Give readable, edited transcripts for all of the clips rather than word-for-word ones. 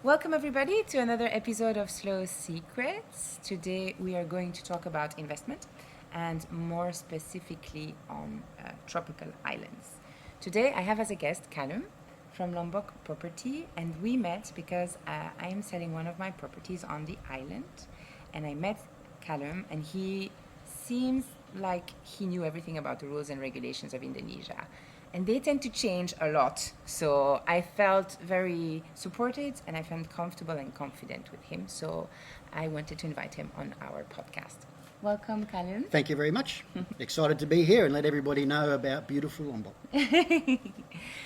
Welcome everybody to another episode of Slow Secrets. Today we are going to talk about investment and more specifically on tropical islands. Today I have as a guest Callum from Lombok Property, and we met because I am selling one of my properties on the island, and I met Callum and he seems like he knew everything about the rules and regulations of Indonesia. And they tend to change a lot. So I felt very supported and I felt comfortable and confident with him. So I wanted to invite him on our podcast. Welcome, Callum. Thank you very much. Excited to be here and let everybody know about beautiful Lombok.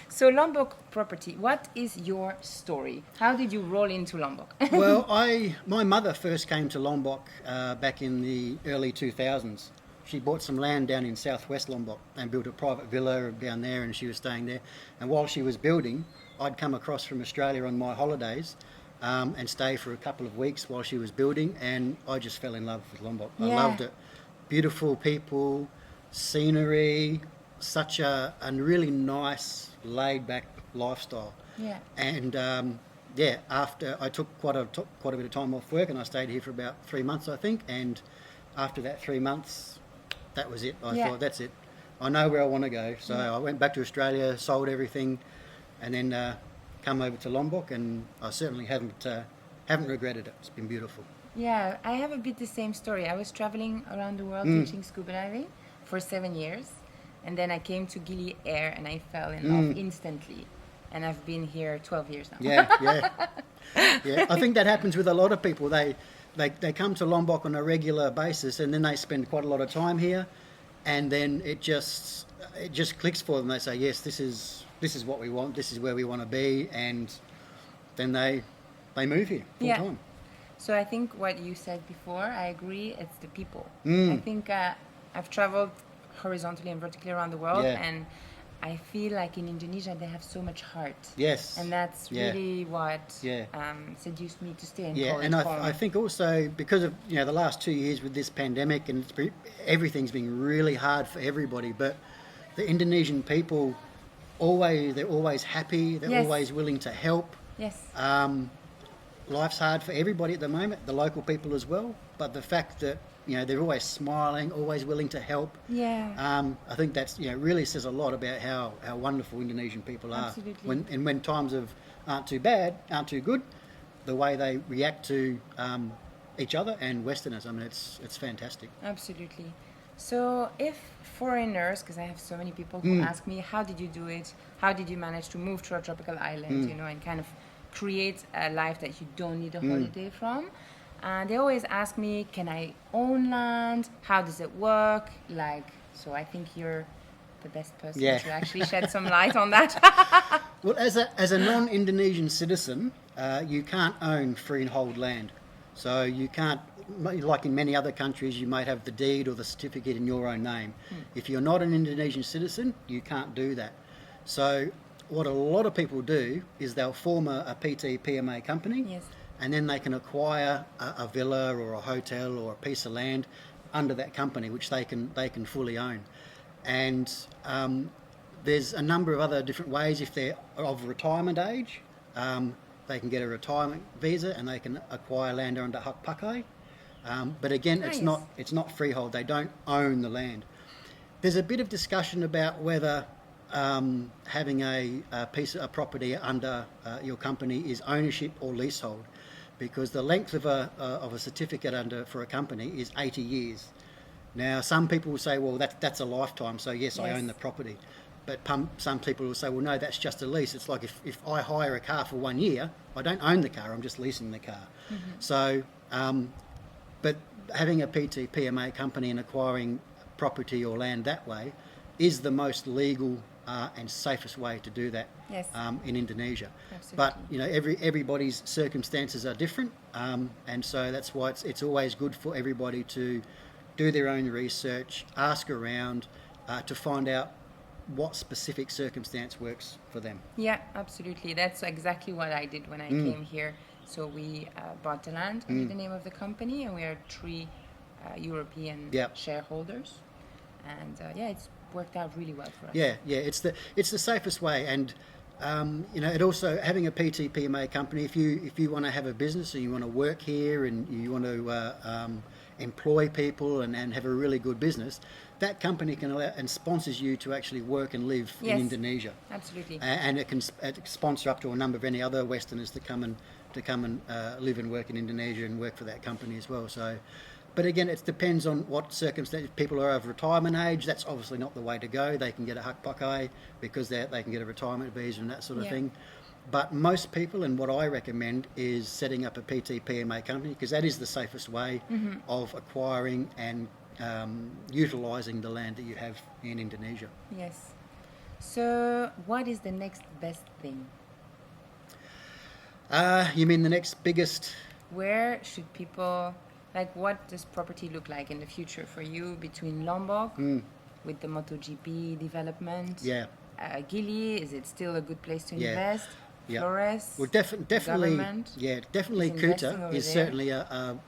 So Lombok Property, what is your story? How did you roll into Lombok? Well, my mother first came to Lombok back in the early 2000s. She bought some land down in southwest Lombok and built a private villa down there, and she was staying there. And while she was building, I'd come across from Australia on my holidays and stay for a couple of weeks while she was building, and I just fell in love with Lombok. I loved it. Beautiful people, scenery, such a really nice, laid-back lifestyle. Yeah. And after I took quite a bit of time off work, and I stayed here for about 3 months, I think. And after that 3 months, that was it. I thought, that's it. I know where I want to go. So I went back to Australia, sold everything, and then come over to Lombok, and I certainly haven't regretted it. It's been beautiful. Yeah, I have a bit the same story. I was traveling around the world teaching scuba diving for 7 years, and then I came to Gili Air and I fell in love instantly. And I've been here 12 years now. Yeah. I think that happens with a lot of people. They come to Lombok on a regular basis, and then they spend quite a lot of time here, and then it just clicks for them. They say, yes, this is what we want. This is where we want to be, and then they move here full time. So I think what you said before, I agree. It's the people. I think I've traveled horizontally and vertically around the world, and I feel like in Indonesia they have so much heart. Yes. And that's really what seduced me to stay in college. And I think also because of the last 2 years with this pandemic, and everything's been really hard for everybody, but the Indonesian people they're always happy, they're always willing to help. Yes. Life's hard for everybody at the moment, the local people as well, but the fact that they're always smiling, always willing to help. Yeah. I think that's really says a lot about how wonderful Indonesian people are. Absolutely. When times aren't too bad, aren't too good, the way they react to each other and Westerners, I mean, it's fantastic. Absolutely. So if foreigners, because I have so many people who ask me, how did you do it? How did you manage to move to a tropical island, and kind of create a life that you don't need a holiday from? They always ask me, can I own land? How does it work? So I think you're the best person to actually shed some light on that. Well, as a non-Indonesian citizen, you can't own freehold land. So you can't, like in many other countries, you might have the deed or the certificate in your own name. If you're not an Indonesian citizen, you can't do that. So what a lot of people do is they'll form a PT PMA company. Yes. And then they can acquire a villa or a hotel or a piece of land under that company, which they can fully own. And there's a number of other different ways. If they're of retirement age, they can get a retirement visa and they can acquire land under hak pakai. But again, it's not freehold. They don't own the land. There's a bit of discussion about whether having a property under your company is ownership or leasehold, because the length of a certificate for a company is 80 years. Now, some people will say, well, that's a lifetime, so yes, I own the property. But some people will say, well, no, that's just a lease. It's like if I hire a car for 1 year, I don't own the car, I'm just leasing the car. So, but having a PT PMA company and acquiring property or land that way is the most legal and safest way to do that in Indonesia. Absolutely. But everybody's circumstances are different, and so that's why it's always good for everybody to do their own research, ask around to find out what specific circumstance works for them. Yeah, absolutely. That's exactly what I did when I came here. So we bought the land under the name of the company, and we are 3 European shareholders, and it's worked out really well for us. Yeah, it's the safest way, and it also having a PTPMA company. If you want to have a business and you want to work here and you want to employ people and have a really good business, that company can allow and sponsors you to actually work and live Yes, in Indonesia. absolutely. And it can sponsor up to a number of any other Westerners to come and live and work in Indonesia and work for that company as well. So. But again, it depends on what circumstances. People are of retirement age. That's obviously not the way to go. They can get a hak pakai because they can get a retirement visa and that sort of thing. But most people, and what I recommend, is setting up a PTPMA company because that is the safest way of acquiring and utilising the land that you have in Indonesia. Yes. So, what is the next best thing? You mean the next biggest? Where should people... Like, what does property look like in the future for you between Lombok with the MotoGP development? Yeah. Gili, is it still a good place to Yeah. invest? Yeah. Flores? Well, definitely. Government Yeah, definitely. is investing Kuta over is there. certainly a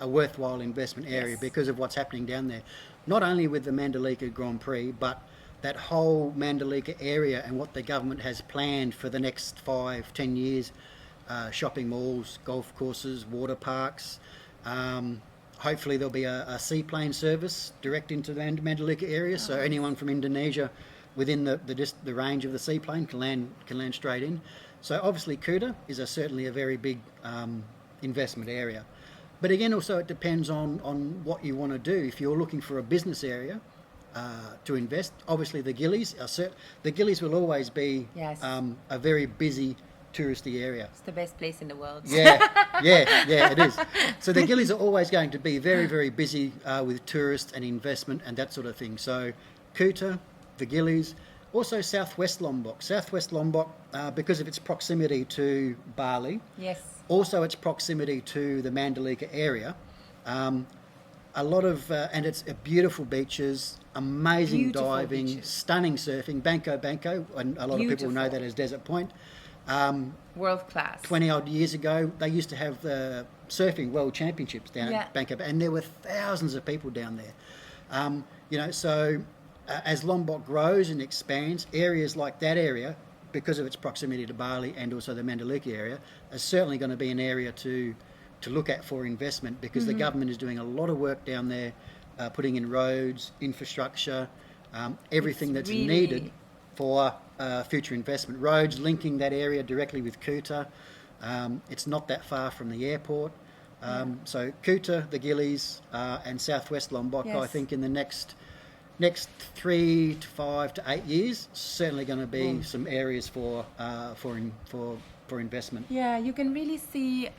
worthwhile investment area Yes. because of what's happening down there. Not only with the Mandalika Grand Prix, but that whole Mandalika area and what the government has planned for the next 5-10 years. Shopping malls, golf courses, water parks. Hopefully there'll be a seaplane service direct into the Mandalika area, so anyone from Indonesia within the range of the seaplane can land straight in. So obviously Kuta is certainly a very big investment area. But again, also it depends on what you want to do. If you're looking for a business area to invest, obviously the Gillies will always be Yes. a very busy touristy area. It's the best place in the world. Yeah, it is. So the Gillies are always going to be very, very busy with tourists and investment and that sort of thing. So Kuta, the Gillies, also Southwest Lombok. Southwest Lombok, because of its proximity to Bali, Yes. also its proximity to the Mandalika area, a lot of, and it's beautiful beaches, amazing Beautiful diving, beaches. stunning surfing, Banco, and a lot of people know Beautiful. that as Desert Point. World class. 20 odd years ago, they used to have the surfing world championships down Yeah. at Banco, and there were thousands of people down there. So as Lombok grows and expands, areas like that area, because of its proximity to Bali and also the Mandalika area, is certainly going to be an area to look at for investment because the government is doing a lot of work down there, putting in roads, infrastructure, everything It's that's really- needed for future investment. Roads linking that area directly with Kuta. It's not that far from the airport. So Kuta, the Gillies, and Southwest Lombok, I Yes. think in the next 3 to 5 to 8 years, certainly going to be some areas for investment. Yeah, you can really see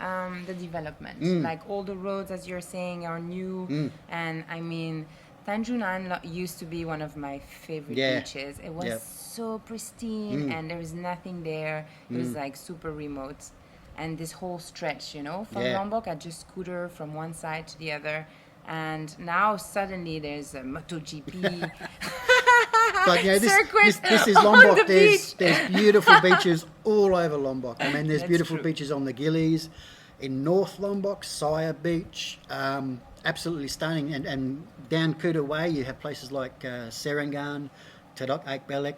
the development. Like all the roads, as you're saying, are new. And I mean, Tanjung used to be one of my favorite Yeah. beaches. It was Yep. so pristine and there was nothing there. It was like super remote. And this whole stretch, from Yeah. Lombok, I just scooter from one side to the other. And now suddenly there's a MotoGP But circuit this is on Lombok. the There's beach. beautiful beaches all over Lombok. I mean, there's That's beautiful true. beaches on the Gillies, in North Lombok, Saya Beach, absolutely stunning. And down Kuta Way, you have places like Serengan, Tadok Aikbelek,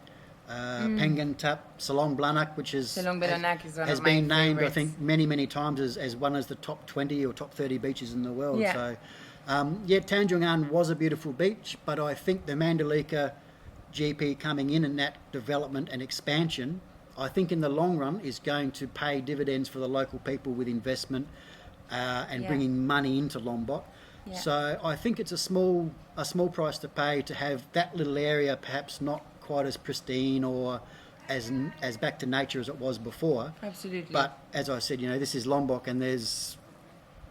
Pengan Tap, Selong Blanak, which is Selong Blanak is one has of my been named, I favorites. think, many times as one of the top 20 or top 30 beaches in the world. Yeah. So, Tanjung was a beautiful beach, but I think the Mandalika GP coming in and that development and expansion, I think in the long run is going to pay dividends for the local people with investment and Yeah. bringing money into Lombok. Yeah. So I think it's a small price to pay to have that little area perhaps not quite as pristine or as back to nature as it was before. Absolutely. But as I said, this is Lombok and there's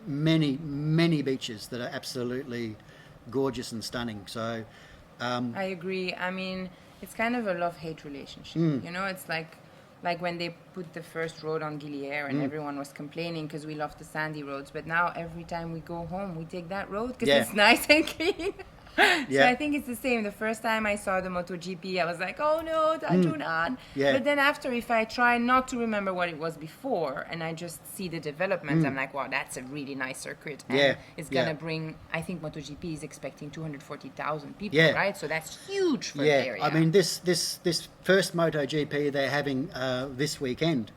many beaches that are absolutely gorgeous and stunning. So I agree. I mean, it's kind of a love-hate relationship. It's like when they put the first road on Gilier and everyone was complaining because we love the sandy roads. But now every time we go home, we take that road because Yeah. it's nice and clean. So I think it's the same. The first time I saw the MotoGP, I was like, oh no, Tajunan. Yeah. But then after, if I try not to remember what it was before and I just see the development, I'm like, wow, that's a really nice circuit. And it's going to bring, I think MotoGP is expecting 240,000 people, right? So that's huge for the area. I mean, this first MotoGP they're having this weekend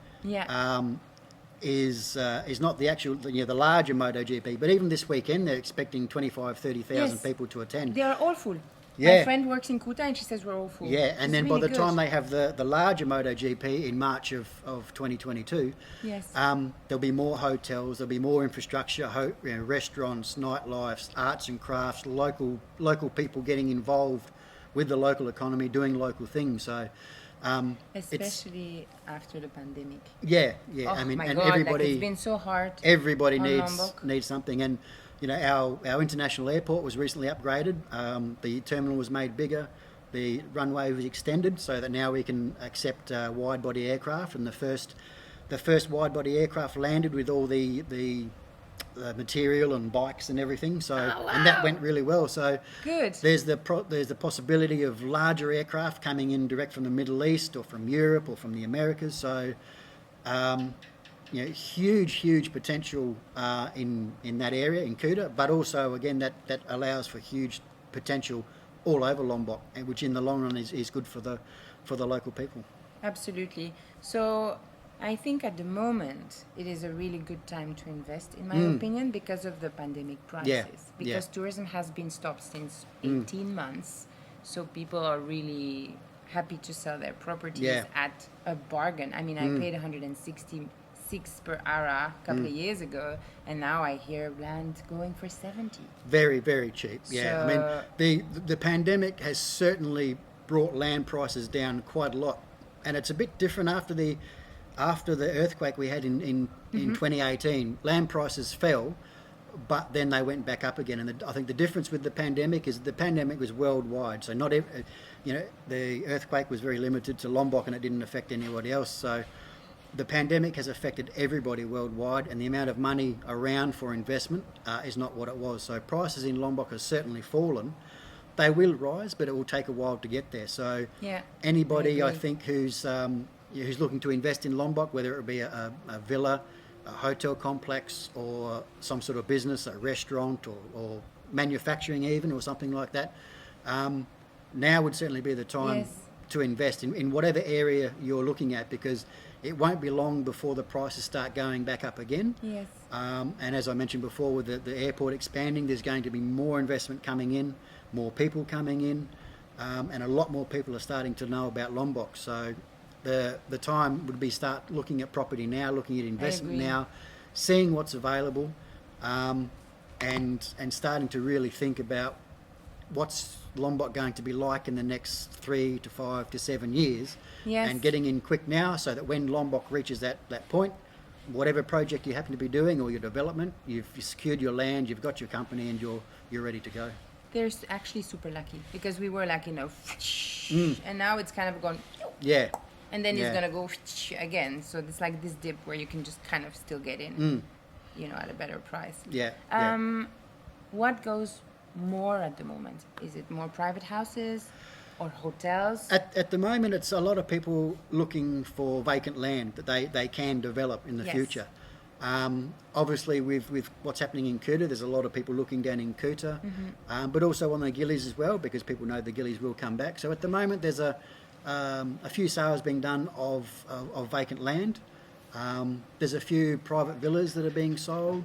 is not the actual, the larger MotoGP, but even this weekend they're expecting 30,000 people to attend. They are all full. Yeah. My friend works in Kuta and she says we're all full. Yeah, and then really by the time they have the larger MotoGP in March of 2022, there'll be more hotels, there'll be more infrastructure, restaurants, nightlifes, arts and crafts, local people getting involved with the local economy, doing local things. So, especially after the pandemic. Yeah. Oh, I mean, my and God, everybody, it's been so hard. Everybody Lombok. needs something, and our international airport was recently upgraded. The terminal was made bigger. The runway was extended so that now we can accept wide-body aircraft. And the first wide-body aircraft landed with all the material and bikes and everything. So and that went really well. So good. There's the possibility of larger aircraft coming in direct from the Middle East or from Europe or from the Americas. So. Huge potential in that area in Kuta, but also again that allows for huge potential all over Lombok, which in the long run is good for the local people. Absolutely. So I think at the moment it is a really good time to invest, in my opinion, because of the pandemic prices. Because tourism has been stopped since 18 months, so people are really happy to sell their properties at a bargain. I mean, I paid 166 per ara a couple of years ago, and now I hear land going for 70. Very, very cheap. Yeah, So, I mean, the pandemic has certainly brought land prices down quite a lot, and it's a bit different after the earthquake we had in 2018. Land prices fell, but then they went back up again. And I think the difference with the pandemic is the pandemic was worldwide, so not every, the earthquake was very limited to Lombok and it didn't affect anybody else. So the pandemic has affected everybody worldwide, and the amount of money around for investment is not what it was. So prices in Lombok have certainly fallen. They will rise, but it will take a while to get there. So anybody, I think, who's looking to invest in Lombok, whether it be a villa, a hotel complex, or some sort of business, a restaurant, or manufacturing even, or something like that, now would certainly be the time to invest in whatever area you're looking at, because it won't be long before the prices start going back up again. yes. And as I mentioned before, with the airport expanding, there's going to be more investment coming in, more people coming in, and a lot more people are starting to know about Lombok. So the time would be start looking at property now, looking at investment now, seeing what's available, and starting to really think about what's Lombok going to be like in the next 3 to 5 to 7 years, and getting in quick now so that when Lombok reaches that point, whatever project you happen to be doing or your development, you've secured your land, you've got your company, and you're ready to go. They're actually super lucky, because we were like, and now it's kind of gone, and then it's gonna go again. So it's like this dip where you can just kind of still get in, at a better price. What goes more at the moment? Is it more private houses or hotels? At the moment, it's a lot of people looking for vacant land that they can develop in the future. Obviously, with what's happening in Kuta, there's a lot of people looking down in Kuta, but also on the Gillies as well, because people know the Gillies will come back. So at the moment, there's a few sales being done of vacant land. There's a few private villas that are being sold.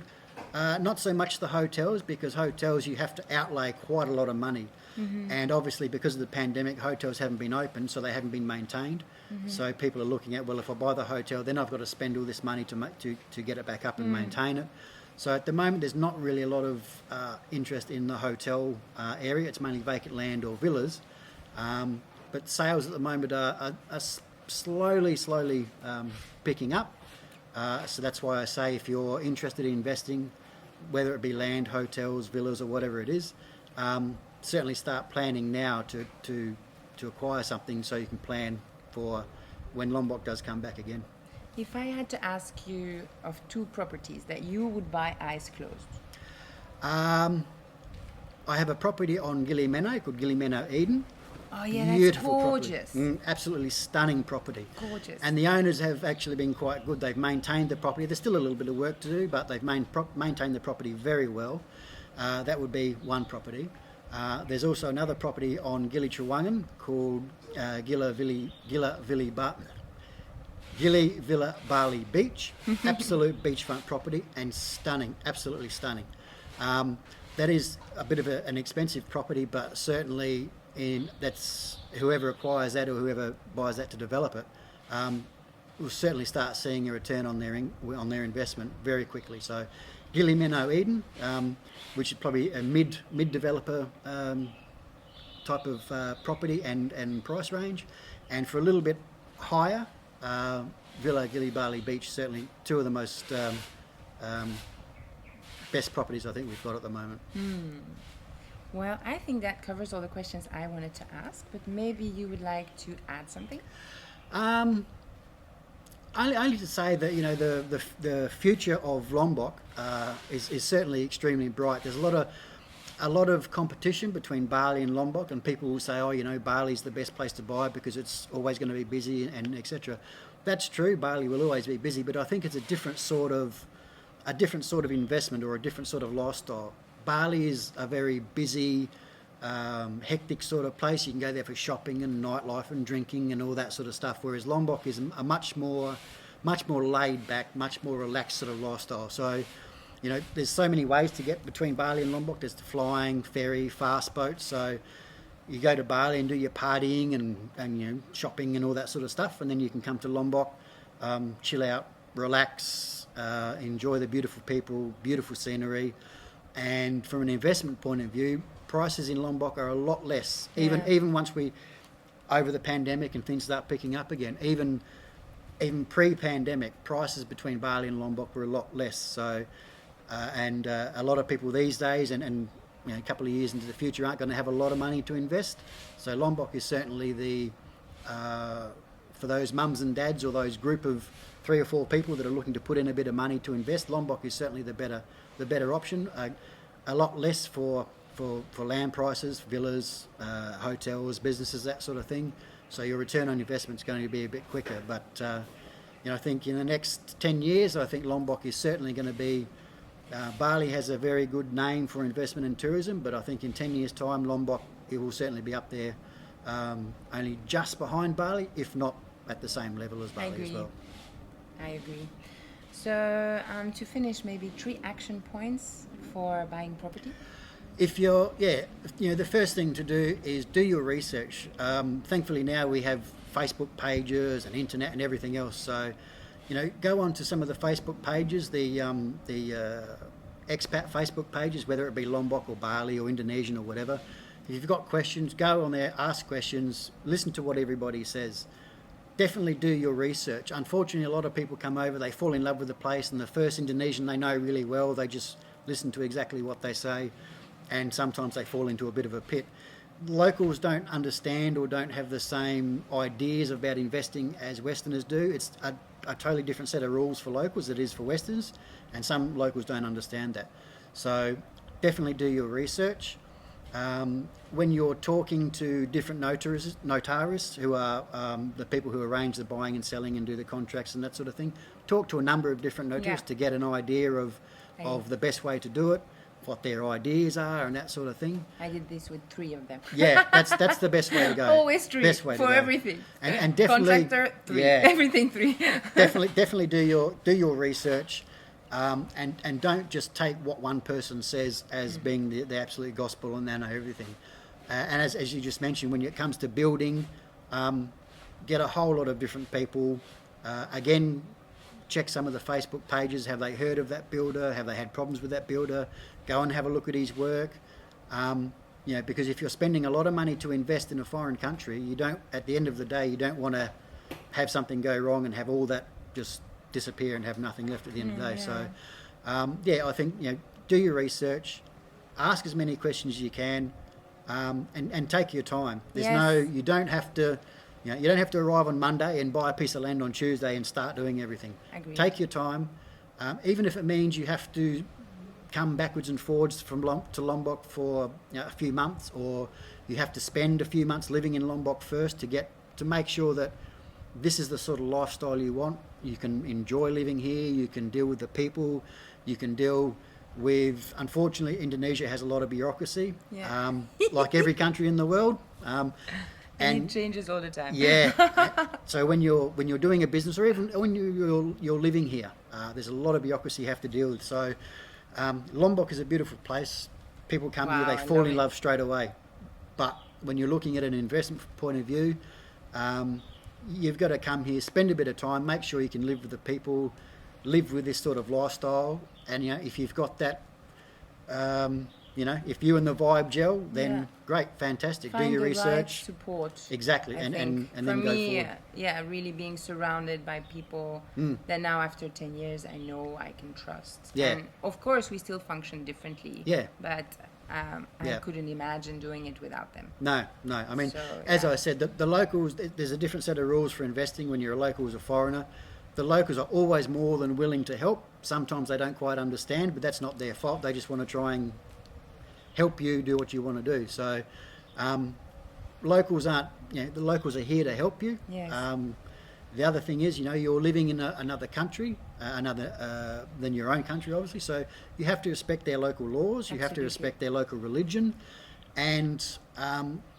Not so much the hotels, because hotels you have to outlay quite a lot of money. And obviously because of the pandemic, hotels haven't been open, so they haven't been maintained. So people are looking at, well, if I buy the hotel, then I've got to spend all this money to get it back up and maintain it. So at the moment, there's not really a lot of interest in the hotel area. It's mainly vacant land or villas. But sales at the moment are slowly picking up. So that's why I say, if you're interested in investing, whether it be land, hotels, villas, or whatever it is, certainly start planning now to acquire something, so you can plan for when Lombok does come back again. If I had to ask you of 2 properties that you would buy eyes closed. I have a property on Gili Meno called Gili Meno Eden. Oh yeah, that's Beautiful gorgeous. property. Absolutely stunning property. Gorgeous. And the owners have actually been quite good. They've maintained the property. There's still a little bit of work to do, but they've maintained the property very well. That would be one property. There's also another property on Gili Trawangan called Gili Villa Bali Beach. Absolute beachfront property and stunning, absolutely stunning. That is a bit of an expensive property, but certainly that's whoever acquires that or whoever buys that to develop it will certainly start seeing a return on their investment very quickly. So Gili Meno Eden, which is probably a mid developer type of property and price range, and for a little bit higher, Villa Gili Bali Beach, certainly two of the most best properties I think we've got at the moment. Well, I think that covers all the questions I wanted to ask, but maybe you would like to add something? Only to say that the future of Lombok is certainly extremely bright. There's a lot of competition between Bali and Lombok, and people will say, Bali's the best place to buy because it's always going to be busy and etc. That's true. Bali will always be busy, but I think it's a different sort of investment or a different sort of lifestyle. Bali is a very busy, hectic sort of place. You can go there for shopping and nightlife and drinking and all that sort of stuff, whereas Lombok is a much more laid back, much more relaxed sort of lifestyle. So, there's so many ways to get between Bali and Lombok. There's the flying, ferry, fast boats. So you go to Bali and do your partying and shopping and all that sort of stuff, and then you can come to Lombok, chill out, relax, enjoy the beautiful people, beautiful scenery. And from an investment point of view, prices in Lombok are a lot less. Even once over the pandemic and things start picking up again, even pre-pandemic, prices between Bali and Lombok were a lot less. So, a lot of people these days and a couple of years into the future aren't going to have a lot of money to invest. So Lombok is certainly for those mums and dads or those group of 3 or 4 people that are looking to put in a bit of money to invest. Lombok is certainly the better option. A lot less for land prices, villas, hotels, businesses, that sort of thing. So your return on investment is going to be a bit quicker. But I think in the next 10 years, I think Lombok is certainly going to be. Bali has a very good name for investment in tourism, but I think in 10 years' time, Lombok, it will certainly be up there, only just behind Bali, if not at the same level as Bali as well. I agree. So to finish, maybe 3 action points for buying property. The first thing to do is do your research. Thankfully now we have Facebook pages and internet and everything else. So, go on to some of the Facebook pages, the expat Facebook pages, whether it be Lombok or Bali or Indonesian or whatever. If you've got questions, go on there, ask questions, listen to what everybody says. Definitely do your research. Unfortunately, a lot of people come over, they fall in love with the place, and the first Indonesian they know really well, they just listen to exactly what they say, and sometimes they fall into a bit of a pit. Locals don't understand or don't have the same ideas about investing as Westerners do. It's a totally different set of rules for locals than it is for Westerners, and some locals don't understand that. So definitely do your research. When you're talking to different notarists who are the people who arrange the buying and selling and do the contracts and that sort of thing, talk to a number of different notarists to get an idea of the best way to do it, what their ideas are and that sort of thing. I did this with 3 of them. Yeah, that's the best way to go. Always 3 best way for to go. Everything. And definitely, contractor 3, everything 3. definitely do your research. And don't just take what one person says as being the absolute gospel and they know everything. And as you just mentioned, when it comes to building, get a whole lot of different people. Again, check some of the Facebook pages. Have they heard of that builder? Have they had problems with that builder? Go and have a look at his work. Because if you're spending a lot of money to invest in a foreign country, at the end of the day, you don't want to have something go wrong and have all that just disappear and have nothing left at the end of the day. So I think do your research, ask as many questions as you can, and take your time. You don't have to arrive on Monday and buy a piece of land on Tuesday and start doing everything. Agreed. Take your time, even if it means you have to come backwards and forwards from to Lombok for a few months, or you have to spend a few months living in Lombok first to make sure that this is the sort of lifestyle you want. You can enjoy living here, you can deal with the people, you can deal with, unfortunately, Indonesia has a lot of bureaucracy, like every country in the world. And it changes all the time. Yeah. So when you're doing a business, or even when you're living here, there's a lot of bureaucracy you have to deal with. So Lombok is a beautiful place. People come here, they fall in love straight away. But when you're looking at an investment point of view, you've got to come here, spend a bit of time, make sure you can live with the people, live with this sort of lifestyle. And if you've got that, if you and the vibe gel, then great, fantastic. Find do your the research, right support. exactly, and then go forward. Really being surrounded by people that now after 10 years I know I can trust. Yeah. And of course we still function differently. Yeah. But I couldn't imagine doing it without them. No. I mean, as I said, the locals, there's a different set of rules for investing when you're a local as a foreigner. The locals are always more than willing to help. Sometimes they don't quite understand, but that's not their fault. They just want to try and help you do what you want to do. So locals aren't, the locals are here to help you. Yes. The other thing is, you're living in another country, than your own country, obviously. So you have to respect their local laws. You have to respect their local religion. And,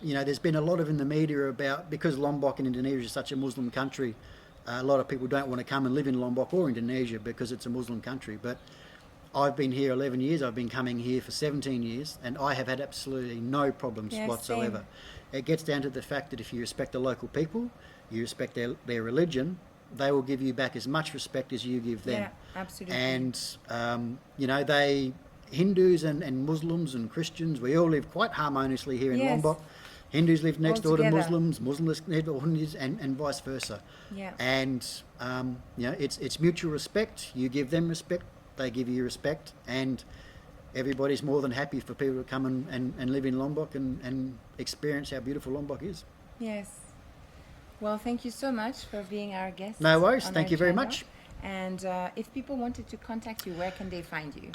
there's been a lot in the media about, because Lombok in Indonesia is such a Muslim country, a lot of people don't want to come and live in Lombok or Indonesia because it's a Muslim country. But I've been here 11 years. I've been coming here for 17 years, and I have had absolutely no problems whatsoever. Same. It gets down to the fact that if you respect the local people, you respect their religion, they will give you back as much respect as you give them. Yeah, absolutely. And, Hindus and Muslims and Christians, we all live quite harmoniously here in Lombok. Hindus live next door to Muslims, Muslims next door to Hindus, and vice versa. Yeah. And, it's mutual respect. You give them respect, they give you respect, and everybody's more than happy for people to come and live in Lombok and experience how beautiful Lombok is. Yes. Well, thank you so much for being our guest. No worries. Thank you very much. And if people wanted to contact you, where can they find you?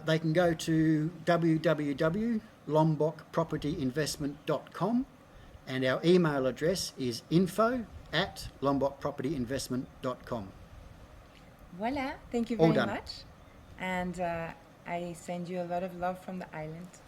They can go to www.lombokpropertyinvestment.com, and our email address is info@lombokpropertyinvestment.com. Voila. Thank you very much. And I send you a lot of love from the island.